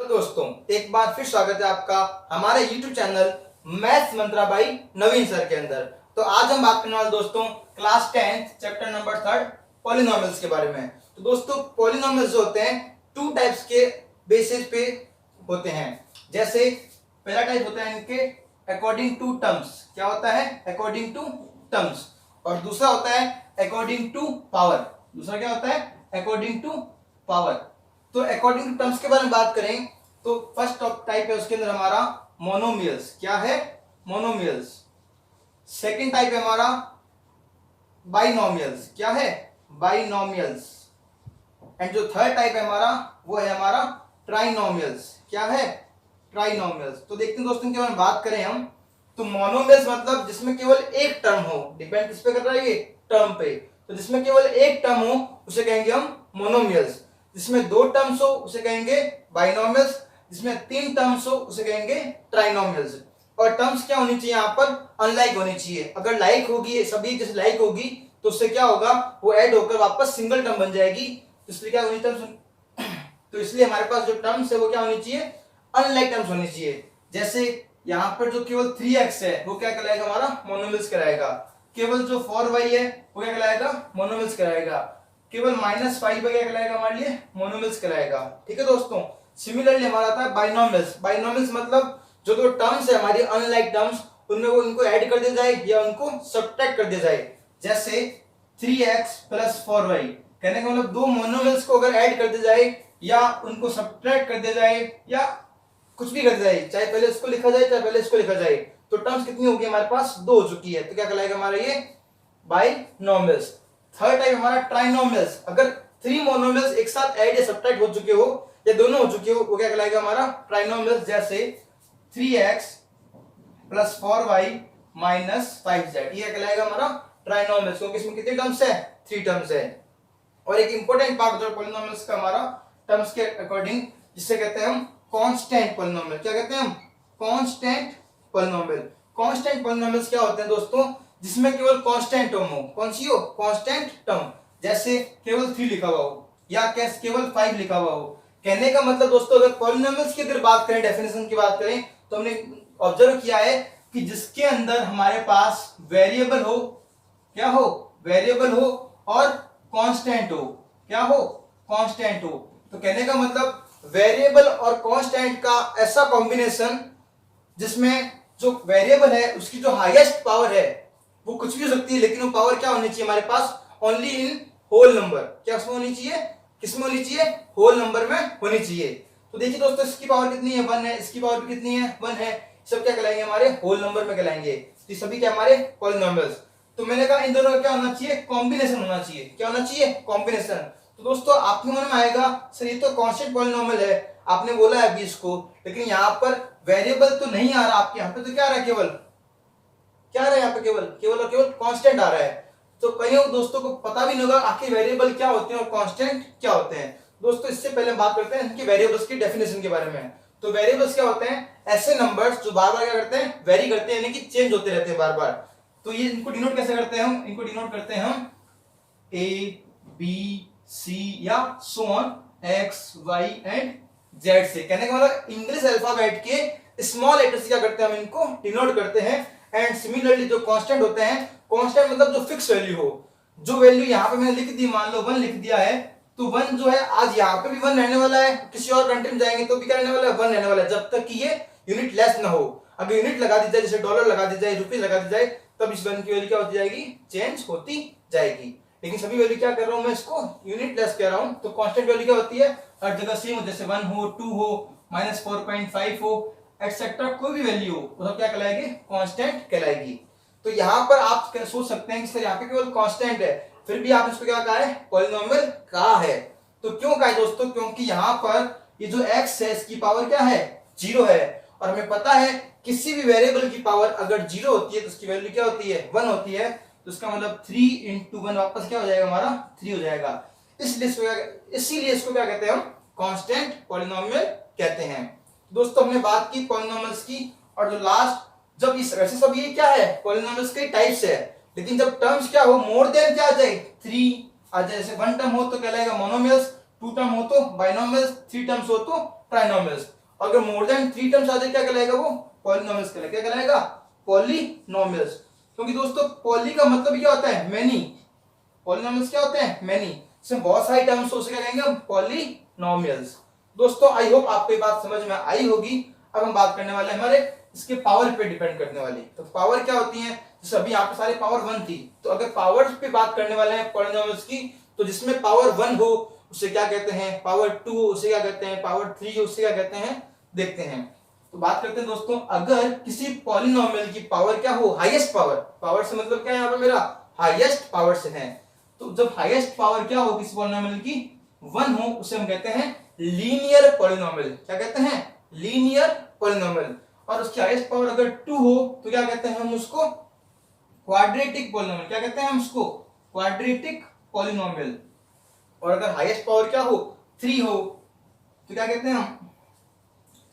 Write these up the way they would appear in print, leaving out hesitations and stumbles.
तो दोस्तों एक बार फिर स्वागत है आपका हमारे YouTube channel maths Mantra by Naveen sir के अंदर। तो आज हम बात करने वाले दोस्तों क्लास 10 चैप्टर नंबर 3 पॉलिनोमियल्स के बारे में। तो दोस्तों पॉलिनोमियल्स जो होते हैं टू टाइप्स के बेसिस पे होते हैं। जैसे पहला टाइप होता है इनके अकॉर्डिंग टू टर्म्स। क्या होता है? According to terms. और दूसरा होता है अकॉर्डिंग टू पावर। दूसरा क्या होता है? According to power. तो अकॉर्डिंग टू टर्म्स के बारे में बात करें तो फर्स्ट टाइप है उसके अंदर हमारा मोनोमियल्स। क्या है? मोनोमियल्स। सेकंड टाइप है हमारा बाइनोमियल्स। क्या है? बाइनोमियल्स। एंड जो थर्ड टाइप है हमारा वो है हमारा ट्राइनोमियल्स। क्या है? ट्राइनोमियल्स। तो देखते हैं दोस्तों के बारे में बात करें हम तो मोनोमियल्स मतलब जिसमें केवल एक टर्म हो। डिपेंड किस पे कर रहा है? ये टर्म पे। तो जिसमें केवल एक टर्म हो उसे कहेंगे हम मोनोमियल्स। जिसमें दो टर्म्स हो उसे कहेंगे बाइनोमियल्स। जिसमें तीन टर्म्स हो उसे कहेंगे ट्राइनोमियल्स। और टर्म्स क्या होनी चाहिए यहाँ पर? अनलाइक होनी चाहिए। अगर लाइक होगी, सभी जैसे लाइक होगी तो उससे क्या होगा? वो ऐड होकर वापस सिंगल टर्म बन जाएगी। तो इसलिए क्या होनी टर्म्स तो इसलिए हमारे पास जो टर्म्स है वो क्या होनी चाहिए? अनलाइक टर्म्स होनी चाहिए। जैसे यहाँ पर जो केवल 3x है वो क्या कहलाएगा? हमारा मोनोमियल्स कहलाएगा। केवल जो 4y है वो क्या कहलाएगा? मोनोमियल्स कहलाएगा। केवल -5 क्या कहलाएगा? हमारे लिए मोनोमियल्स कहलाएगा। ठीक है दोस्तों। सिमिलरली हमारा आता है बाइनोमियल्स। बाइनोमियल्स मतलब जो दो टर्म्स है हमारी अनलाइक टर्म्स उनमें वो इनको ऐड कर दिया जाए या उनको सब्ट्रैक्ट कर दिया जाए। जैसे 3x + 4y कहने का मतलब दो मोनोमियल्स को अगर ऐड कर दिया जाए या उनको सब्ट्रैक्ट कर दिया जाए या कुछ भी कर दिया जाए, चाहे पहले इसको लिखा जाए चाहे पहले इसको लिखा जाए, तो टर्म्स कितनी होगी हमारे पास? दो हो चुकी है। तो क्या कहलाएगा हमारा ये? बाइनोमियल्स। थर्ड टाइप हमारा ट्राइनोमियल्स। अगर 3 मोनोमियल्स एक साथ ऐड या सब्ट्रैक्ट हो चुके हो या दोनों हो चुके हो वो क्या कहलाएगा? हमारा ट्राइनोमियल्स। जैसे 3x + 4y - 5z ये कहलाएगा हमारा ट्राइनोमियल्स, क्योंकि इसमें कितने टर्म्स है? 3 टर्म्स है। और एक इंपॉर्टेंट पार्ट होता है पॉलिनोमियल्स का हमारा टर्म्स के अकॉर्डिंग, जिससे कहते हैं हम कांस्टेंट पॉलिनोमियल। क्या कहते हैं हम? Constant polynomial. कांस्टेंट पॉलिनोमियल्स क्या होते हैं दोस्तों? जिसमें केवल कांस्टेंट टर्म हो। कौन सी हो? Constant term. जैसे केवल 3 लिखा हुआ हो या केवल 5 लिखा हुआ हो। कहने का मतलब दोस्तों अगर पॉलिनोमियल्स की अगर बात करें, डेफिनेशन की बात करें, तो हमने ऑब्जर्व किया है कि जिसके अंदर हमारे पास वेरिएबल हो, क्या हो? वेरिएबल हो और कांस्टेंट हो। क्या हो? कांस्टेंट हो। तो कहने का मतलब वेरिएबल और कांस्टेंट का ऐसा कॉम्बिनेशन जिसमें जो वेरिएबल है उसकी जो हाईएस्ट पावर है वो कुछ भी हो सकती है, लेकिन वो पावर क्या होनी चाहिए हमारे पास? Only in whole number. क्या उसमें होनी चाहिए? किसमें होनी चाहिए? होल नंबर में होनी चाहिए। तो देखिए दोस्तों इसकी पावर कितनी है? 1 है। इसकी पावर भी कितनी है? 1 है। सब क्या कहलाएंगे? हमारे होल नंबर में कहलाएंगे। तो ये सभी क्या हमारे पॉलिनोमियल्स। तो मैंने कहा इन दोनों का क्या होना चाहिए? कॉम्बिनेशन होना चाहिए। क्या होना चाहिए? कॉम्बिनेशन। तो दोस्तों आपके मन में आएगा सर ये तो कांस्टेंट पॉलिनोमियल है, आपने बोला है 20 को, लेकिन यहाँ पर वेरिएबल तो नहीं आ रहा आपके यहाँ पे, तो क्या आ रहा है? केवल क्या आ रहा है यहाँ पे? केवल और केवल कांस्टेंट आ रहा है। तो कई दोस्तों को पता भी नहीं होगा आखिर वेरिएबल क्या होते हैं और कांस्टेंट क्या होते हैं। दोस्तों इससे पहले हम बात करते हैं इनके वेरिएबल्स की डेफिनेशन के बारे में। तो वेरिएबल्स क्या होते हैं? ऐसे नंबर्स जो बार बार क्या करते हैं? वेरी करते हैं, यानी कि चेंज होते रहते हैं बार बार। तो ये इनको डिनोट कैसे करते हैं हम? इनको डिनोट करते हैं हम A, B, C या so on X, Y and Z से। कहने का मतलब इंग्लिश अल्फाबेट के स्मॉल लेटर से क्या करते हैं? हम इनको डिनोट करते हैं। एंड सिमिलरली जो कांस्टेंट होते हैं, कांस्टेंट मतलब जो फिक्स वैल्यू हो। जो वैल्यू यहाँ पे मैंने लिख दी, मान लो 1 लिख दिया है, तो 1 जो है आज यहाँ पे भी 1 रहने वाला है, किसी और कंट्री में जाएंगे तो भी क्या रहने वाला है? 1 रहने वाला है, जब तक कि ये यूनिट लेस ना हो। अगर यूनिट लगा दी जाए, जैसे डॉलर लगा दी जाए, रुपीज लगा दी जाए, तब इस 1 की वैल्यू क्या होती जाएगी? चेंज होती जाएगी। लेकिन सभी वैल्यू क्या कर रहा हूं मैं? इसको यूनिट लेस कह रहा हूं। तो कांस्टेंट वैल्यू क्या होती है? हर जगह सेम हो, जैसे 1 हो, 2 हो, -4.5 हो, एटसेट्रा कोई भी वैल्यू हो वो सब क्या कहलाएगी? कांस्टेंट कहलाएगी। तो यहाँ पर आप सोच सकते हैं कि सर यहाँ पे केवल कांस्टेंट है, फिर भी आप इसको क्या कहा है? पॉलिनोमियल कहा है। तो क्यों कहा है दोस्तों? क्योंकि यहाँ पर ये जो x है इसकी पावर क्या है? 0 है। और हमें पता है किसी भी वेरिएबल की पावर अगर 0 होती है तो उसकी वैल्यू क्या होती है? 1 होती है। तो इसका मतलब 3 × 1 वापस क्या हो जाएगा? हमारा 3 हो जाएगा। इसीलिए इसको क्या कहते हैं? हम कांस्टेंट पॉलिनोमियल कहते हैं। दोस्तों हमने बात की पॉलिनोमियल्स की, और जो लास्ट जब इस वैसे सब ये क्या है? पॉलिनोमियल्स के टाइप्स है, लेकिन जब टर्म्स क्या हो? मोर देन क्या आ जाए? 3 आ जाए। जैसे 1 टर्म हो तो कहलाएगा मोनोमियल्स, 2 टर्म हो तो बाइनोमियल्स, 3 टर्म्स हो तो ट्राइनोमियल्स। अगर मोर देन 3 टर्म्स आ जाए क्या कहलाएगा, वो पॉलिनोमियल्स कहलाएगा। क्या कहलाएगा, पॉलिनोमियल्स। क्योंकि दोस्तों पॉली का मतलब क्या होता है, मेनी। पॉलिनोमियल्स क्या होते हैं, मेनी। इसमें बहुत सारी टर्म्स हो, उसे क्या कहेंगे हम, पॉलिनोमियल्स। दोस्तों आई होप आपको ये बात समझ में आई होगी। अब हम बात करने वाले हैं हमारे इसके पावर पे डिपेंड करने वाली। तो पावर क्या होती है, जैसे अभी यहाँ पे सारे पावर 1 थी, तो अगर पावर पे बात करने वाले हैं पॉलिनोमियल्स की, तो जिसमें पावर 1 हो उसे क्या कहते हैं, पावर 2 उसे क्या कहते हैं, पावर 3 उसे क्या कहते हैं, देखते हैं। तो बात करते हैं दोस्तों, अगर किसी पॉलिनोमियल की पावर क्या हो, हाईएस्ट पावर, पावर से मतलब क्या है यहाँ पे मेरा, हाईएस्ट पावर से है। तो जब हाईएस्ट पावर क्या हो किसी पॉलिनोमियल की, 1 हो, उसे हम कहते हैं लीनियर पॉलिनोमियल। क्या कहते हैं, लीनियर पॉलिनोमियल। और उसकी हाईएस्ट पावर अगर 2 हो तो क्या कहते हैं हम उसको, क्वाड्रेटिक पॉलिनोमियल। क्या कहते हैं हम उसको, क्वाड्रेटिक पॉलिनोमियल। और अगर हाईएस्ट पावर क्या हो, 3 हो, तो क्या कहते हैं हम,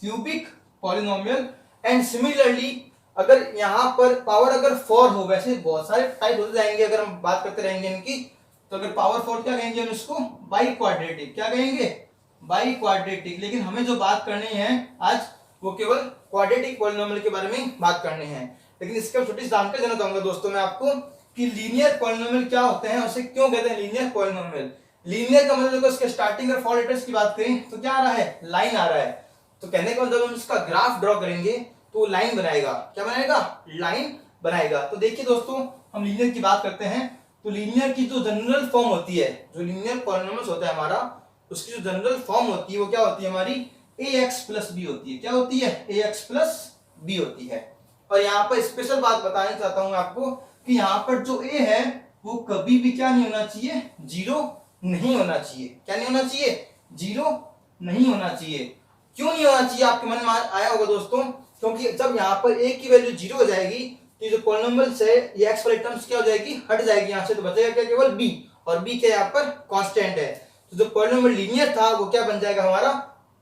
क्यूबिक पॉलिनोमियल। एंड सिमिलरली अगर यहां पर पावर अगर 4 हो, वैसे बहुत सारे टाइप होते जाएंगे अगर हम बात करते रहेंगे इनकी, तो अगर पावर 4 क्या कहेंगे हम इसको, बाई क्वाड्रेटिक। क्या कहेंगे, बाई क्वाड्रेटिक। लेकिन हमें जो बात करनी है आज, वो केवल क्वाड्रेटिक पॉलिनोमियल के बारे में बात करनी है। लेकिन इसका छोटी सी जानकारी देना चाहूंगा दोस्तों मैं आपको कि लीनियर पॉलिनोमियल क्या होते हैं, उसे क्यों कहते हैं लीनियर पॉलिनोमियल। लीनियर का मतलब इसके स्टार्टिंग और 4 लेटर्स की बात करें तो क्या आ रहा है, लाइन आ रहा है। तो कहने का मतलब हम इसका ग्राफ ड्रॉ करेंगे तो लाइन बनाएगा। क्या बनाएगा, लाइन बनाएगा। तो देखिए दोस्तों, हम लीनियर की बात करते हैं तो लीनियर की जो जनरल फॉर्म होती है, जो लीनियर पॉलिनोमियल्स होता है हमारा, उसकी जो जनरल फॉर्म होती है वो क्या होती है हमारी, ax प्लस बी होती है। क्या होती है, ax प्लस बी होती है। और यहाँ पर स्पेशल बात बताना चाहता हूं आपको कि यहाँ पर जो a है वो कभी भी क्या नहीं होना चाहिए, 0 नहीं होना चाहिए। क्या नहीं होना चाहिए, 0 नहीं होना चाहिए। क्यों नहीं होना चाहिए, आपके मन में आया होगा दोस्तों, क्योंकि जब यहाँ पर a की वैल्यू 0 हो जाएगी तो जो पॉलिनोमियल्स है ये x वाली टर्म्स क्या हो जाएगी, हट जाएगी यहाँ से। तो बचेगा क्या, केवल b। और b क्या यहाँ पर कांस्टेंट है। तो जो पॉलिनोमियल लीनियर था वो क्या बन जाएगा हमारा,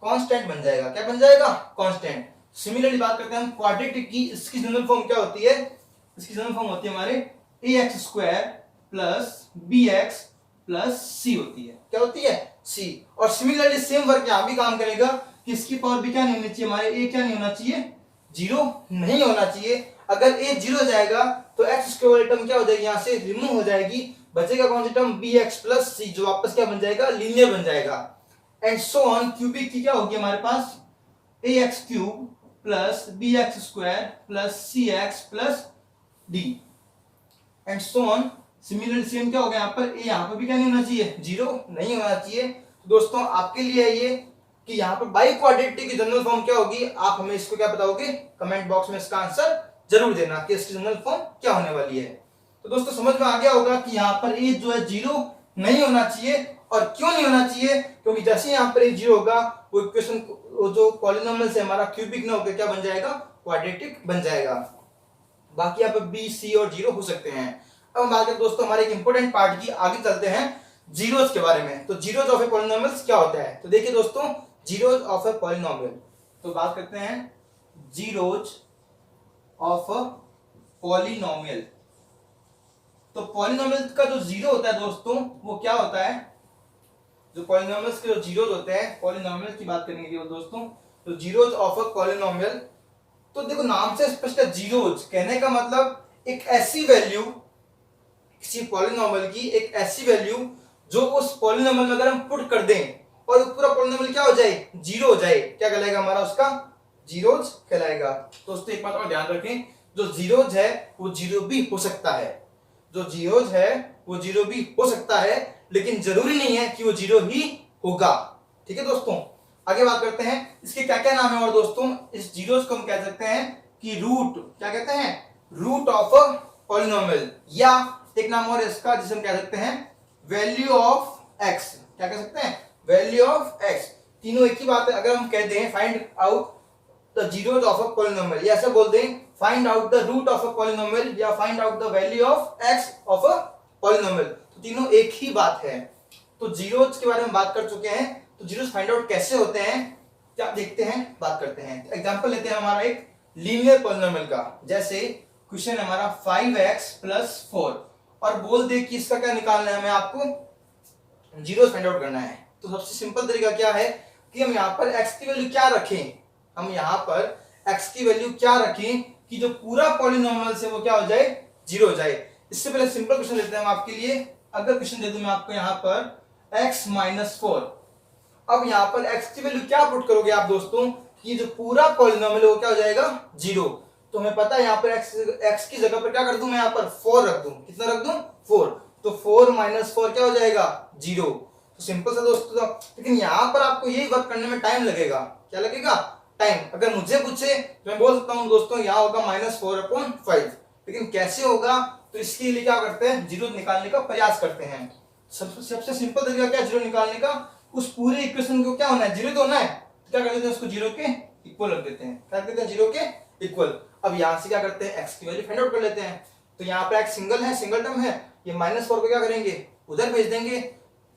कांस्टेंट बन जाएगा। क्या बन जाएगा, कांस्टेंट। सिमिलरली बात करते हैं हम क्वाड्रेटिक की। इसकी जनरल फॉर्म क्या होती है, इसकी जनरल फॉर्म होती है हमारे ax square plus bx plus c होती है। क्या होती है, c। और सिमिलरली सेम वर्क यहाँ भी काम करेगा कि इसकी पावर भी क्या नहीं होनी चाहिए, हमारे a क्या नहीं होना चाहिए, 0 नहीं होना चाहिए। अगर a 0 हो जाएगा तो x स्क्वायर वाली टर्म क्या हो जाएगी, यहाँ से रिमूव हो जाएगी। बचेगा कौन सी टर्म, bx प्लस c, जो वापस क्या बन जाएगा, लीनियर बन जाएगा। And so on. क्यूबिक की क्या होगी हमारे पास, ax cube plus bx square plus cx plus d। And so on. Similarly same क्या हो गया यहाँ पर, a यहाँ पर भी क्या नहीं होना चाहिए, 0 नहीं होना चाहिए। तो दोस्तों आपके लिए है ये कि यहाँ पर बाई क्वाड्रेटिक की जनरल फॉर्म क्या होगी, आप हमें इसको क्या बताओगे, कमेंट बॉक्स में इसका आंसर जरूर देना कि इसकी जनरल फॉर्म क्या होने वाली है। तो दोस्तों समझ में आ गया होगा कि यहाँ पर a जो है 0 नहीं होना चाहिए। और क्यों नहीं होना चाहिए, क्योंकि जैसे यहाँ पर 0 होगा वो इक्वेशन, वो जो पॉलिनोमियल से हमारा क्यूबिक ना होकर क्या बन जाएगा, क्वाड्रेटिक बन जाएगा। बाकी यहाँ पर b, c और 0 हो सकते हैं। अब हम बात करें दोस्तों हमारे एक इंपॉर्टेंट पार्ट की, आगे चलते हैं जीरोस के बारे में। तो जीरोस ऑफ ए पॉलिनोमियल्स क्या होता है, तो देखिए दोस्तों जीरोस ऑफ ए पॉलिनोमियल। तो बात करते हैं जीरोस ऑफ अ पॉलिनोमियल। तो पॉलिनोमियल का जो 0 होता है दोस्तों वो क्या होता है, जो पॉलिनोमियल्स के जो जीरोस होते हैं, पॉलिनोमियल की बात करेंगे केवल दोस्तों, तो जीरोस ऑफ अ पॉलिनोमियल। तो देखो नाम से स्पष्ट है, जीरोस कहने का मतलब एक ऐसी वैल्यू, किसी पॉलिनोमियल की एक ऐसी वैल्यू जो उस पॉलिनोमियल में अगर हम पुट कर दें और पूरा पॉलिनोमियल क्या हो जाए, 0 हो जाए, क्या कहलाएगा हमारा, उसका जीरोस कहलाएगा। दोस्तों एक बात और ध्यान रखें, जो जीरोस है वो 0 भी हो सकता है, जो जीरोस है वो 0 भी हो सकता है, लेकिन जरूरी नहीं है कि वो 0 ही होगा। ठीक है दोस्तों, आगे बात करते हैं इसके क्या क्या नाम है। और दोस्तों इस जीरोस को हम कह सकते हैं कि रूट, क्या कहते हैं, रूट ऑफ अ पॉलिनोमियल, या एक नाम और इसका जिसे हम कह सकते हैं वैल्यू ऑफ एक्स। क्या कह सकते हैं, वैल्यू ऑफ एक्स। तीनों एक ही बात है। अगर हम कहते हैं find out the zeros of a polynomial, या ऐसे बोल दें find out the root of a polynomial या find out the value of X of a polynomial, तो तीनों एक ही बात है। तो जीरोस के बारे में बात कर चुके हैं, तो जीरोस फाइंड आउट कैसे होते हैं क्या देखते हैं, बात करते हैं। एग्जांपल लेते हैं हमारा एक लीनियर पॉलिनोमियल का, जैसे क्वेश्चन हमारा 5x प्लस 4 और बोल दे कि इसका क्या निकालना है, हमें आपको जीरोस फाइंड आउट करना है। तो सबसे सिंपल तरीका क्या है कि हम यहाँ पर x की वैल्यू क्या रखें, हम यहाँ पर x की वैल्यू क्या रखें कि जो पूरा पॉलिनोमियल है वो क्या हो जाए, 0 हो जाए। इससे पहले सिंपल क्वेश्चन लेते हैं हम आपके लिए। अगर क्वेश्चन दे दूं मैं आपको यहाँ पर x - 4, अब यहाँ पर x की वैल्यू क्या पुट करोगे आप दोस्तों कि जो पूरा पॉलिनोमियल है वो क्या हो जाएगा, 0। तो हमें पता है यहाँ पर x की जगह पर क्या कर दूं मैं, यहाँ पर 4 रख दूं। कितना रख दूं, 4। तो 4 - 4 क्या हो जाएगा, 0। तो सिंपल सा दोस्तों, लेकिन यहाँ पर आपको यही वर्क करने में टाइम लगेगा। क्या लगेगा, टाइम। अगर मुझे पूछे तो मैं बोल सकता हूँ दोस्तों यहाँ होगा -4/5, लेकिन कैसे होगा, तो इसके लिए क्या करते हैं, 0 निकालने का प्रयास करते हैं। सबसे सिंपल तरीका क्या, 0 निकालने का, उस पूरे इक्वेशन को क्या होना है, 0 तो होना है। तो क्या कर देते हैं, उसको 0 के इक्वल रख देते हैं। क्या करते हैं, 0 के इक्वल। अब यहाँ से क्या करते हैं, x की वैल्यू फाइंड आउट कर लेते हैं। तो यहाँ पे x सिंगल है, सिंगल टर्म है, ये -4 को क्या करेंगे, उधर भेज देंगे।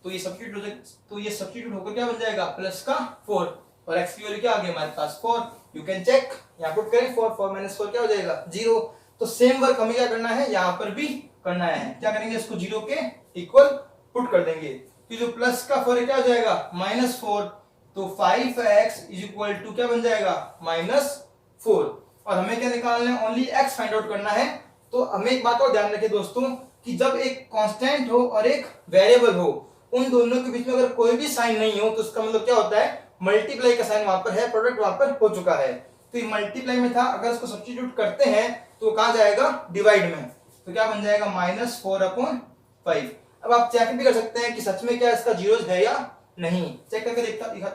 तो ये सब्स्टिट्यूट होकर क्या बन जाएगा, +4, और x की वैल्यू क्या आ गई हमारे पास, 4। यू कैन चेक, यहाँ पुट करें 4 -4 क्या हो जाएगा, 0। तो सेम वर्क हमें क्या करना है, यहाँ पर भी करना है। क्या करेंगे, इसको 0 के इक्वल पुट कर देंगे। कि जो प्लस का 4 क्या हो जाएगा, -4। तो 5x = क्या बन जाएगा, -4। और हमें क्या निकालना है, ओनली x फाइंड आउट करना है। तो हमें एक बात और ध्यान रखें दोस्तों कि जब एक कांस्टेंट हो और एक वेरिएबल हो, उन दोनों के बीच में अगर कोई भी साइन नहीं हो तो उसका मतलब क्या होता है, मल्टीप्लाई का साइन वहां पर है, प्रोडक्ट वहां पर हो चुका है। तो ये मल्टीप्लाई में था, अगर इसको सब्स्टिट्यूट करते हैं तो कहां जाएगा, डिवाइड में। तो क्या बन जाएगा, -4/5। अब आप चेक भी कर सकते हैं कि सच में क्या इसका जीरोस है या नहीं। चेक करके दिखा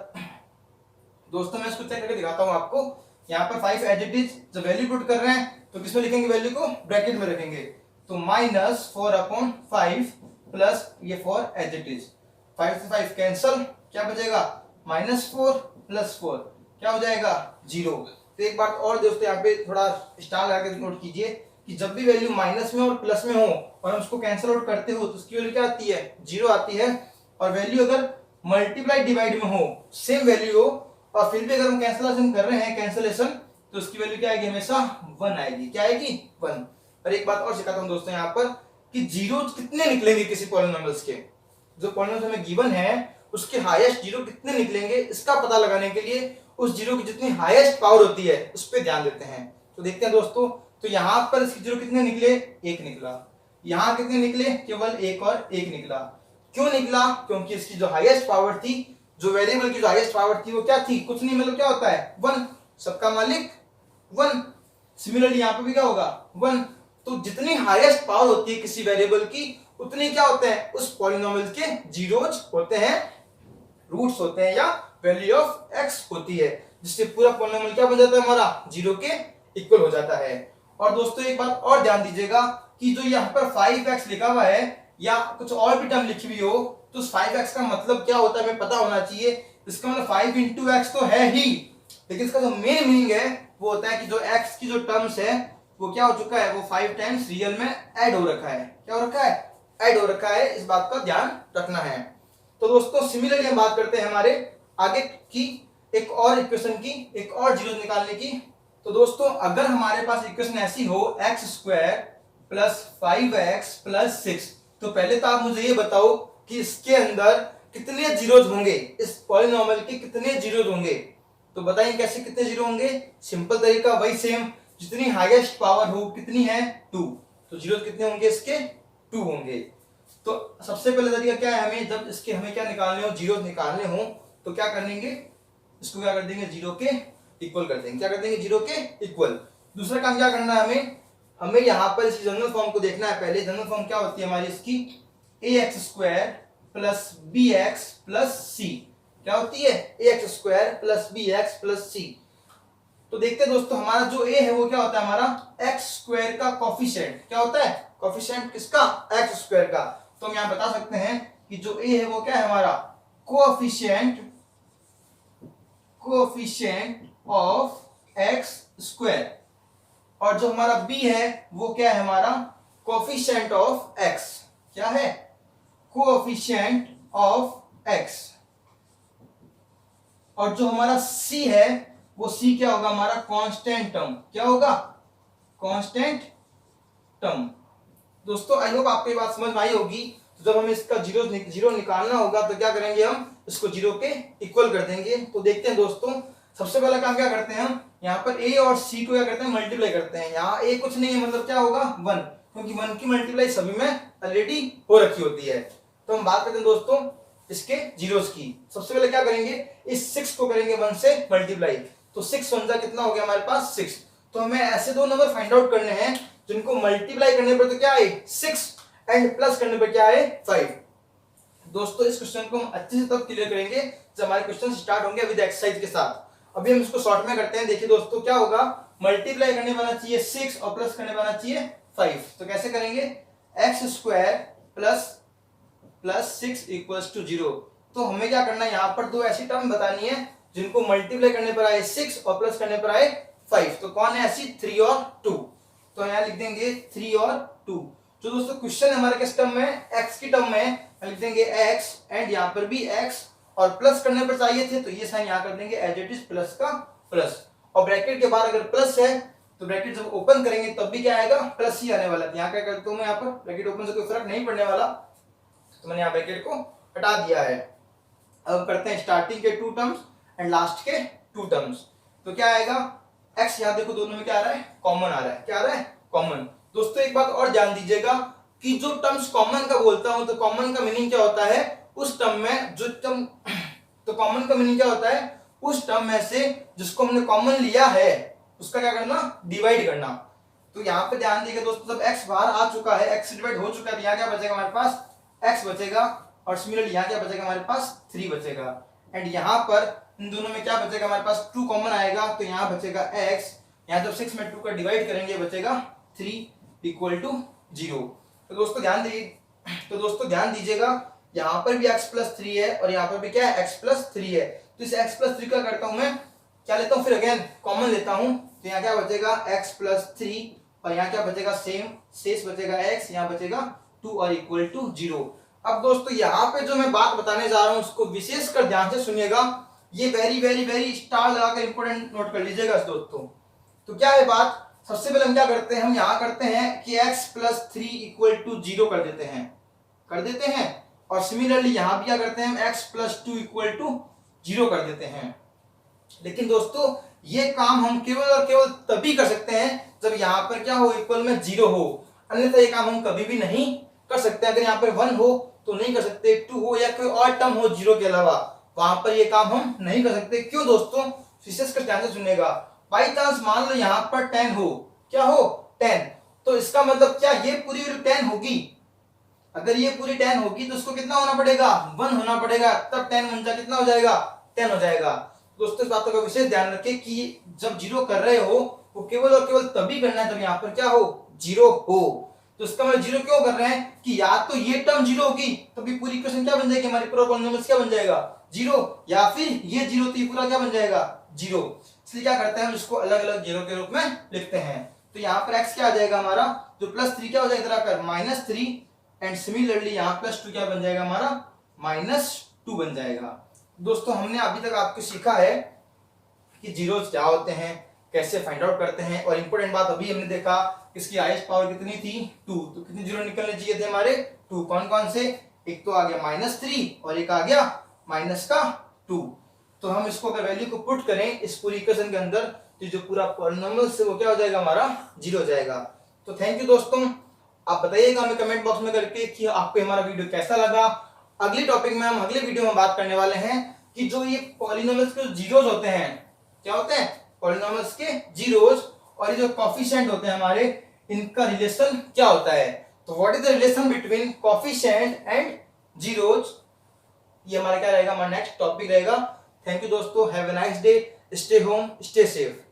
दोस्तों, मैं इसको चेक करके दिखाता हूं आपको। यहाँ पर 5 एज इट इज, जब वैल्यू पुट कर रहे हैं तो किसमें लिखेंगे, वैल्यू को ब्रैकेट में रखेंगे। तो -4/5 प्लस ये 4 एज इट इज, 5 से 5 कैंसल, क्या बचेगा, -4 + 4 क्या हो जाएगा, 0। तो एक बात और दोस्तों यहाँ पे थोड़ा स्टार लगा के नोट कीजिए कि जब भी वैल्यू माइनस में और प्लस में हो और हम उसको कैंसिल आउट करते हो तो उसकी वैल्यू क्या आती है, 0 आती है। और वैल्यू अगर मल्टीप्लाई डिवाइड में हो, सेम वैल्यू हो, और फिर भी अगर हम कैंसिलेशन कर रहे हैं, कैंसिलेशन, तो उसकी वैल्यू क्या आएगी, हमेशा 1 आएगी। क्या आएगी, 1। और एक बात और सिखाता हूं दोस्तों यहाँ पर कि जीरो कितने निकलेंगे किसी पॉलिनोमियल्स के, जो पॉलिनोमियल हमें गिवन है उसके हाईएस्ट जीरो कितने निकलेंगे, इसका पता लगाने के लिए उस जीरो की जितनी हाईएस्ट पावर होती है उस पर ध्यान देते हैं। तो देखते हैं दोस्तों, तो यहाँ पर इसकी जीरो कितने निकले, 1 निकला। यहाँ कितने निकले, केवल 1 और 1 निकला। क्यों निकला, क्योंकि इसकी जो हाईएस्ट पावर थी, जो वेरिएबल की जो हाईएस्ट पावर थी वो क्या थी, कुछ नहीं, मतलब क्या होता है, 1। सबका मालिक 1। सिमिलरली यहाँ पे भी क्या होगा, 1। तो जितनी हाईएस्ट पावर होती है किसी वेरिएबल की, उतनी क्या होते हैं, उस पॉलिनोमियल के जीरोज होते हैं, रूट्स होते हैं, या वैल्यू ऑफ x होती है, जिससे पूरा पॉलिनोमियल क्या बन जाता है हमारा, 0 के इक्वल हो जाता है। और दोस्तों एक बात और ध्यान दीजिएगा कि जो यहाँ पर 5x लिखा हुआ है या कुछ और भी टर्म लिखी हुई हो, तो 5x का मतलब क्या होता है हमें पता होना चाहिए। इसका मतलब 5 × x तो है ही, लेकिन इसका जो मेन मीनिंग है वो होता है कि जो x की जो टर्म्स है वो क्या हो चुका है, वो 5 टाइम्स रियल में ऐड हो रखा है। क्या हो रखा है, ऐड हो रखा है। इस बात का ध्यान रखना है। तो दोस्तों सिमिलरली हम बात करते हैं हमारे आगे की एक और इक्वेशन की, एक और जीरो निकालने की। तो दोस्तों अगर हमारे पास इक्वेशन ऐसी हो x² + 5x + 6, तो पहले तो आप मुझे ये बताओ कि इसके अंदर कितने जीरोज होंगे, इस पॉलिनोमियल के कितने जीरोज होंगे। तो बताइए कैसे कितने जीरो होंगे। सिंपल तरीका वही सेम, जितनी हाईएस्ट पावर हो कितनी है, 2। तो जीरोज कितने होंगे इसके, 2 होंगे। तो सबसे पहले तरीका क्या है, हमें जब इसके हमें क्या निकालने हो, जीरोज निकालने हो, तो क्या करेंगे, इसको क्या कर देंगे, 0 के इक्वल कर देंगे। क्या कर देंगे, 0 के इक्वल। दूसरा काम क्या करना है हमें यहाँ पर इसकी जनरल फॉर्म को देखना है। पहले जनरल फॉर्म क्या होती है हमारी इसकी, ax² + bx + c। क्या होती है, ax² + bx + c। तो देखते हैं दोस्तों, हमारा जो a है वो क्या होता है, हमारा x² का कोफिशिएंट। क्या होता है, कोफिशिएंट किसका, x² का। तो हम यहाँ बता सकते हैं कि जो a है वो क्या है हमारा, कोफिशिएंट ऑफ x²। और जो हमारा b है वो क्या है हमारा, कोफिशिएंट ऑफ x। क्या है, कोफिशिएंट ऑफ x। और जो हमारा c है वो c क्या होगा, हमारा कांस्टेंट टर्म। क्या होगा, कांस्टेंट टर्म। दोस्तों आई होप आपको ये बात समझ में आई होगी। तो जब हमें इसका जीरो निकालना होगा तो क्या करेंगे, हम इसको 0 के इक्वल कर देंगे। तो देखते हैं दोस्तों, सबसे पहला काम क्या करते हैं हम, यहाँ पर a और c को क्या करते हैं, मल्टीप्लाई करते हैं। यहाँ a कुछ नहीं है, मतलब क्या होगा 1, क्योंकि 1 की मल्टीप्लाई सभी में ऑलरेडी हो रखी होती है। तो हम बात करते हैं दोस्तों इसके जीरोस की। सबसे पहले क्या करेंगे, इस 6 को करेंगे 1 से मल्टीप्लाई, तो 6 1 जा कितना हो गया हमारे पास 6। तो हमें ऐसे दो नंबर फाइंड आउट करने हैं जिनको मल्टीप्लाई करने पर तो क्या है 6 एंड प्लस करने पर क्या है 5। दोस्तों इस क्वेश्चन को हम अच्छे से तब क्लियर करेंगे जब हमारे क्वेश्चन स्टार्ट होंगे विद एक्सरसाइज के साथ। अभी हम इसको शॉर्ट में करते हैं। देखिए दोस्तों क्या होगा, मल्टीप्लाई करने वाला चाहिए 6 और प्लस करने वाला चाहिए 5। तो कैसे करेंगे, x square plus 6 equals to 0। तो हमें क्या करना है, यहाँ पर दो ऐसी टर्म बतानी है जिनको मल्टीप्लाई करने पर आए 6 और प्लस करने पर आए 5। तो कौन है ऐसी, 3 और 2। तो यहाँ लिख देंगे 3 और 2। जो दोस्तों क्वेश्चन हमारे किस टर्म में, x की टर्म में, लिख देंगे x एंड यहाँ पर भी x और प्लस करने पर चाहिए थे तो ये साइन यहाँ कर देंगे एज इट इज प्लस का प्लस। और ब्रैकेट के बाहर अगर प्लस है तो ब्रैकेट जब ओपन करेंगे तब भी क्या आएगा, प्लस ही आने वाला है। यहाँ क्या करता हूँ मैं, यहाँ पर ब्रैकेट ओपन से कोई फर्क नहीं पड़ने वाला, तो मैंने यहाँ ब्रैकेट को हटा दिया है। अब करते हैं स्टार्टिंग के 2 टर्म्स एंड लास्ट के 2 टर्म्स। तो क्या आएगा, x यहाँ देखो दोनों में क्या आ रहा है, कॉमन आ रहा है। क्या आ रहा है, कॉमन। दोस्तों एक बात और ध्यान दीजिएगा कि जो टर्म्स कॉमन का बोलता हूं तो कॉमन का मीनिंग क्या होता है, उस टर्म में जो टर्म, तो कॉमन का मीनिंग क्या होता है, उस टर्म में से जिसको हमने कॉमन लिया है उसका क्या करना, डिवाइड करना। तो यहाँ पे ध्यान दीजिएगा दोस्तों, जब x बाहर आ चुका है, x डिवाइड हो चुका है, तो यहाँ क्या बचेगा हमारे पास, x बचेगा। और सिमिलरली यहाँ क्या बचेगा हमारे पास, 3 बचेगा। एंड यहाँ पर इन दोनों में क्या बचेगा हमारे पास, 2 कॉमन आएगा, तो यहाँ बचेगा x। यहाँ जब 6 में 2 का डिवाइड करेंगे बचेगा 3 इक्वल टू 0। तो दोस्तों ध्यान दीजिएगा, यहाँ पर भी x प्लस 3 है और यहाँ पर भी क्या है, x प्लस 3 है। तो इस x प्लस 3 का करता हूं मैं, क्या लेता हूँ फिर अगेन कॉमन लेता हूं, तो यहाँ क्या बचेगा x प्लस 3 और यहाँ क्या बचेगा सेम, शेष बचेगा x, यहाँ बचेगा 2 और इक्वल टू 0। अब दोस्तों यहाँ पे जो मैं बात बताने जा रहा हूँ उसको विशेष कर ध्यान से सुनिएगा, ये वेरी वेरी वेरी स्टार लगाकर इंपोर्टेंट नोट कर लीजिएगा दोस्तों। तो क्या है बात, सबसे पहले हम क्या करते हैं, हम यहाँ करते हैं कि x प्लस 3 इक्वल टू 0 कर देते हैं। और सिमिलरली यहाँ भी क्या करते हैं, हम x प्लस 2 इक्वल टू 0 कर देते हैं। लेकिन दोस्तों ये काम हम केवल और केवल तभी कर सकते हैं जब यहाँ पर क्या हो, इक्वल में 0 हो, अन्यथा ये काम हम कभी भी नहीं कर सकते। अगर यहाँ पर 1 हो तो नहीं कर सकते, 2 हो या कोई और टर्म हो 0 के अलावा, वहां पर ये काम हम नहीं कर सकते। क्यों दोस्तों, विशेष कर ध्यान से सुनिएगा। बाई चांस मान लो यहाँ पर 10 हो, क्या हो 10, तो इसका मतलब क्या ये पूरी 10 होगी, अगर ये पूरी 10 होगी तो इसको कितना होना पड़ेगा, 1 होना पड़ेगा, तब 10 1 कितना हो जाएगा, 10 हो जाएगा। दोस्तों इस बातों का विशेष ध्यान रखें कि जब 0 कर रहे हो वो केवल और केवल तभी करना है जब यहाँ पर क्या हो, 0 हो। तो इसका मतलब 0 क्यों कर रहे हैं कि या तो ये टर्म 0 होगी तभी पूरी इक्वेशन क्या बन जाएगी, हमारी पूरा पॉलिनोमियल क्या बन जाएगा 0, या फिर ये 0 तो ये पूरा क्या बन जाएगा 0। इसलिए क्या करते हैं हम इसको अलग अलग 0 के रूप में लिखते हैं। तो यहाँ पर x क्या आ जाएगा हमारा, जो प्लस 3 क्या हो जाएगा इधर आकर -3 एंड सिमिलरली यहाँ +2 क्या बन जाएगा हमारा -2 बन जाएगा। दोस्तों हमने अभी तक आपको सीखा है कि जीरोस क्या होते हैं, कैसे फाइंड आउट करते हैं, और इंपॉर्टेंट बात अभी हमने देखा इसकी हाईएस्ट पावर कितनी थी 2, तो कितने जीरो निकलने चाहिए थे हमारे 2, कौन कौन से, एक तो आ गया -3 और एक आ गया -2। तो हम इसको अगर वैल्यू को पुट करें इस पूरी इक्वेशन के अंदर तो जो पूरा पॉलिनोमियल से वो क्या हो जाएगा हमारा 0 हो जाएगा। तो थैंक यू दोस्तों, आप बताइएगा हमें कमेंट बॉक्स में करके कि आपको हमारा वीडियो कैसा लगा। अगले टॉपिक में हम अगले वीडियो में बात करने वाले हैं कि जो ये पॉलिनोमियल्स के जीरोस होते हैं, क्या होते हैं पॉलिनोमियल्स के जीरोस, और ये जो कोफिशिएंट होते हैं हमारे, इनका रिलेशन क्या होता है। तो what is the relation between coefficient and zeros, ये हमारा क्या रहेगा, हमारा नेक्स्ट टॉपिक रहेगा। थैंक यू दोस्तों, have a nice day, stay home, stay safe.